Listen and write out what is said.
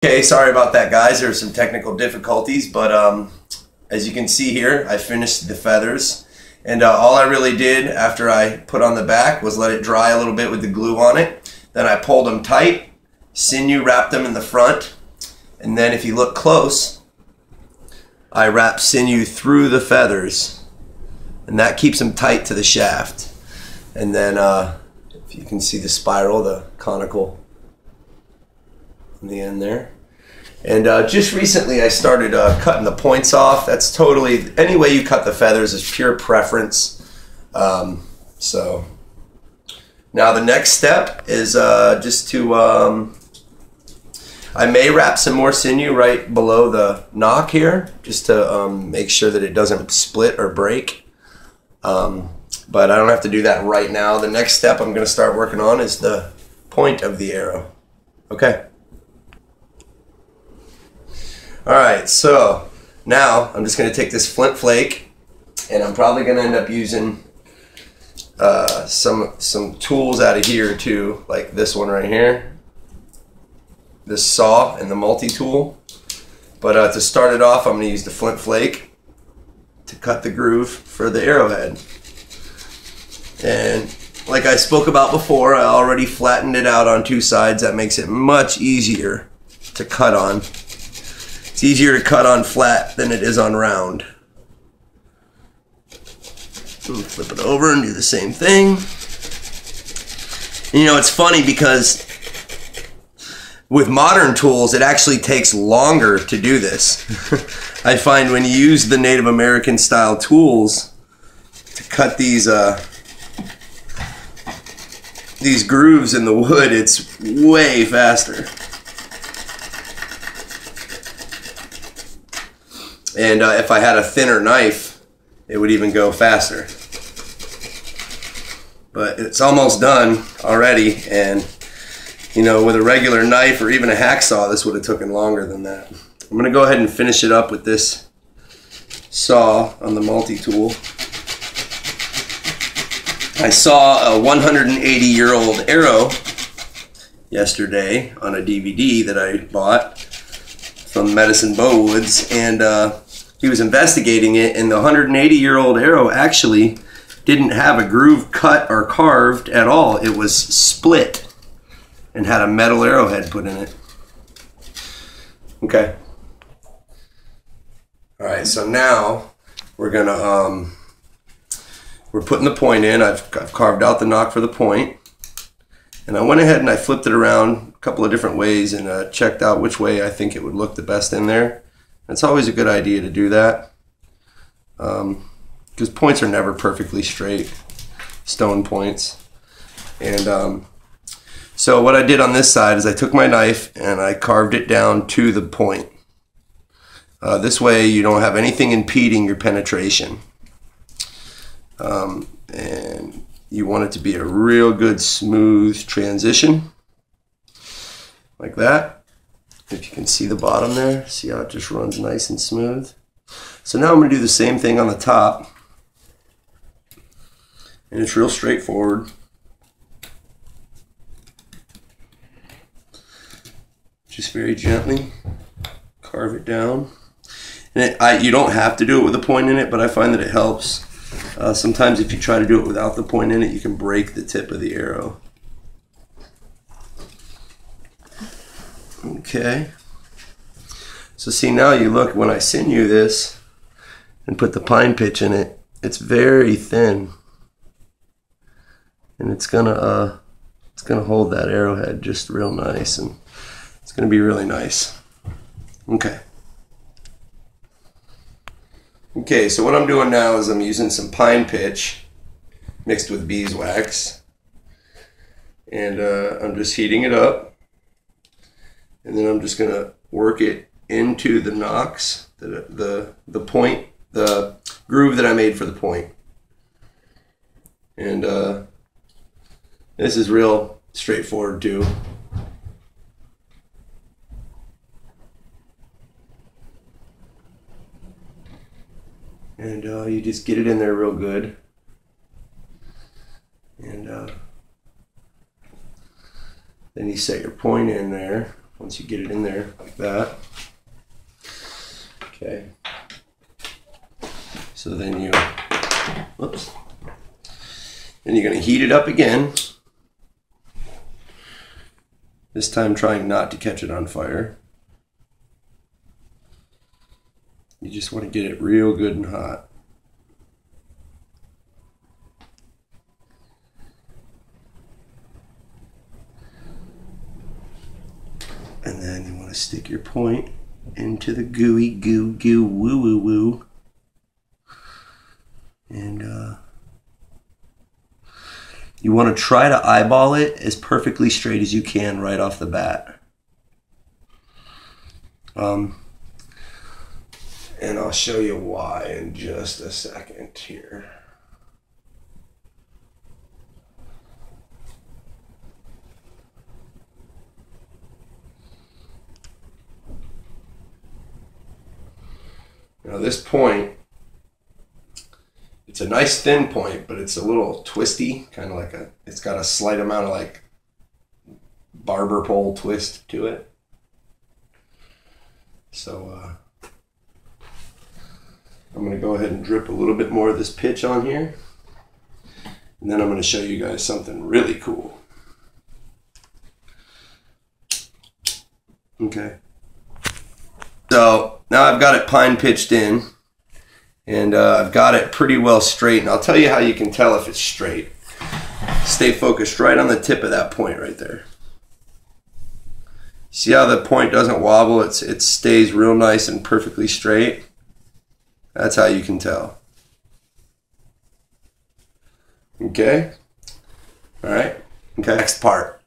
Okay, sorry about that, guys. There were some technical difficulties, but as you can see here, I finished the feathers. And all I really did after I put on the back was let it dry a little bit with the glue on it. Then I pulled them tight, sinew wrapped them in the front, and then if you look close, I wrap sinew through the feathers, and that keeps them tight to the shaft. And then if you can see the spiral, the conical in the end there. And just recently I started cutting the points off. That's totally, any way you cut the feathers is pure preference. So now the next step is just to, I may wrap some more sinew right below the knock here, just to make sure that it doesn't split or break. But I don't have to do that right now. The next step I'm going to start working on is the point of the arrow. Okay. Alright, so now I'm just going to take this flint flake, and I'm probably going to end up using some tools out of here too, like this one right here, this saw and the multi-tool. But to start it off, I'm going to use the flint flake to cut the groove for the arrowhead. And like I spoke about before, I already flattened it out on two sides. That makes it much easier to cut on. It's easier to cut on flat than it is on round. And flip it over and do the same thing. And you know, it's funny because with modern tools, it actually takes longer to do this. I find when you use the Native American style tools to cut these grooves in the wood, it's way faster. And if I had a thinner knife, it would even go faster. But it's almost done already, and you know, with a regular knife or even a hacksaw, this would have taken longer than that. I'm going to go ahead and finish it up with this saw on the multi-tool. I saw a 180-year-old arrow yesterday on a DVD that I bought from Medicine Bow Woods, and he was investigating it, and the 180-year-old arrow actually didn't have a groove cut or carved at all. It was split and had a metal arrowhead put in it. Okay. All right, so now we're gonna we're putting the point in. I've carved out the knock for the point, and I went ahead and I flipped it around a couple of different ways and checked out which way I think it would look the best in there. It's always a good idea to do that, because points are never perfectly straight, stone points. And so what I did on this side is I took my knife and I carved it down to the point. This way you don't have anything impeding your penetration. And you want it to be a real good smooth transition, like that. If you can see the bottom there, see how it just runs nice and smooth. So now I'm going to do the same thing on the top, and it's real straightforward. Just very gently carve it down. And you don't have to do it with a point in it, but I find that it helps. Sometimes if you try to do it without the point in it, you can break the tip of the arrow. Okay. So see, now you look, when I sinew this and put the pine pitch in it, it's very thin. And it's gonna hold that arrowhead just real nice, and it's gonna be really nice. Okay. Okay, so what I'm doing now is I'm using some pine pitch mixed with beeswax, and I'm just heating it up, and then I'm just gonna work it into the nocks, the point, the groove that I made for the point. And this is real straightforward too. And you just get it in there real good. And then you set your point in there once you get it in there like that. Okay. So then you, whoops. Then you're going to heat it up again. This time trying not to catch it on fire. You just want to get it real good and hot. And then you want to stick your point into the gooey goo goo woo woo woo. And you want to try to eyeball it as perfectly straight as you can right off the bat. And I'll show you why in just a second here. Now this point, it's a nice thin point, but it's a little twisty, kind of like it's got a slight amount of like barber pole twist to it. So I'm going to go ahead and drip a little bit more of this pitch on here. And then I'm going to show you guys something really cool. Okay. So now I've got it pine pitched in, and I've got it pretty well straight. And I'll tell you how you can tell if it's straight. Stay focused right on the tip of that point right there. See how the point doesn't wobble? It stays real nice and perfectly straight. That's how you can tell. Okay? All right? Okay. Next part.